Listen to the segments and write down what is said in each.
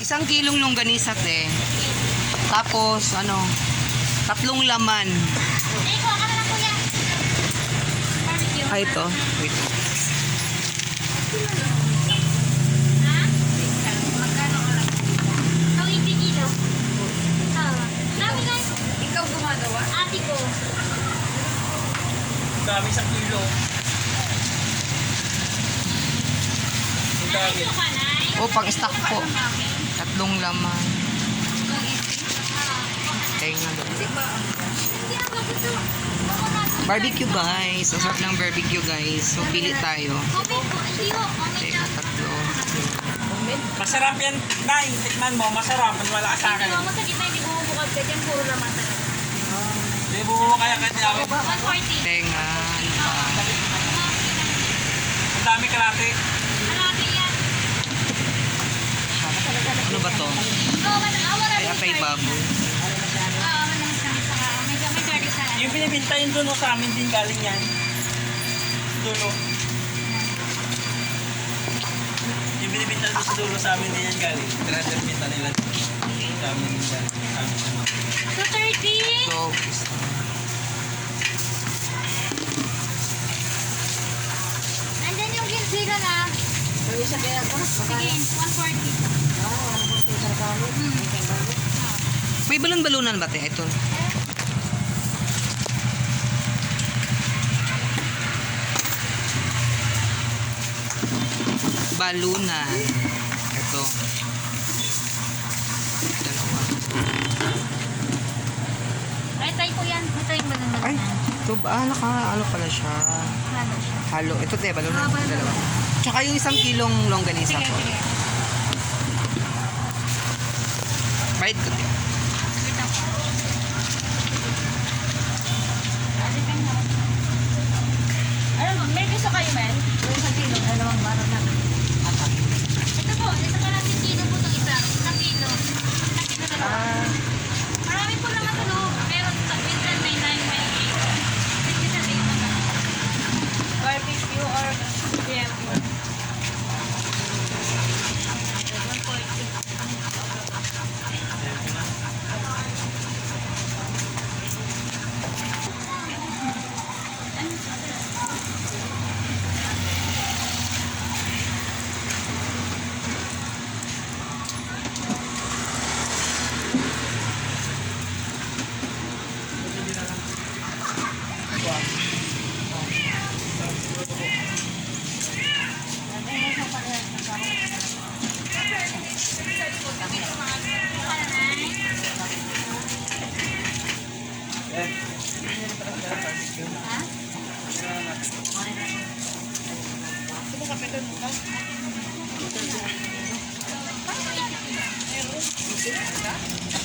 Isang kilong longganisa, te. Tapos, ano, 3 laman. Eh, kuha ka na lang, kuya. Barbecue. Ay, ito. Wait. Ha? Magkano ka lang? 20 kilo. Dami na. Ikaw gumagawa? Ate ko. Dami sa kilo. Nay, kilo ka, Nay? Oh, pang-stock po. 3 laman. Tenga doon. Hindi ako gusto. Barbecue, guys. Ang sarap ng barbecue, guys. So, pili tayo. Comment po. Hindi ko. Comment Teka, lang. 3. Masarap yan, Nay. Tikman mo, masarap. Wala ka sa akin. Hindi mo sa gitna, hindi bumubukod ka dyan. Puro laman talaga. Hindi mo kaya kanya ako. 140. Tenga. Ano pa? Ang dami kalate. Malaki yan. Ano ba to? Wala Ay, atay baboy. May garlic sa Yung binibintayin doon sa amin din galing yan. Dulo. Yung binibintayin doon sa dulo sa amin din yan galing. Binta nila. Sa amin din yan. Sa amin naman. So, 30. So, Andyan yung ginsila na. Pwede sa kaya ko? Sige, 140. may balon-balunan ba, te? Ito. Balunan. Ito. Dalawa. Ay, tayo ko yan. Ito yung balon Ay, ito ba? Ano pala siya? Ano siya? Halo. Ito, te, balunan. Dalawa. Tsaka yung 1 kilong longganisa Sige, po. sige. Bite ko, te. Wait ako. Ano, may gusto kayo, Mel? Pwede sa kilo, dalawang barang na. Ito po, isa ka natin kilo po itong isa. Isang kilo. Isang kilo dalawa. Marami po naman ito. Meron minsan may 9, may 8. Pwede sa rin naman. Barbecue or BMQ?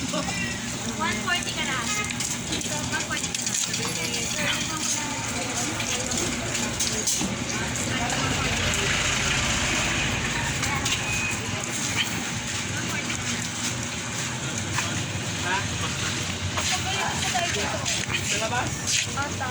140. $140 ka na. $140 ka na. Sa labas? Oto.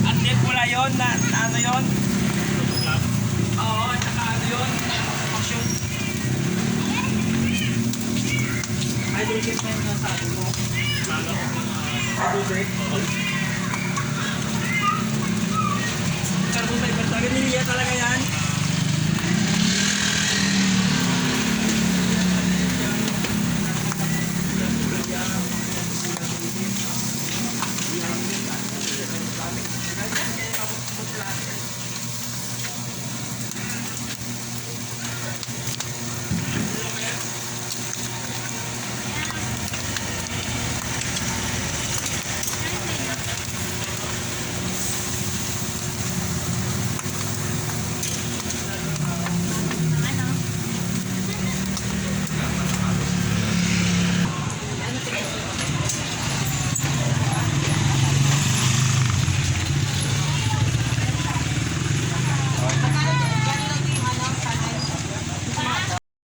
At pula yun, na ano yun? Oo, at saka ano yun? Passion. Ay, dulce pa yung nasabi mo. Ay, dulce. Carbon fiber talaga, niliya talaga yan.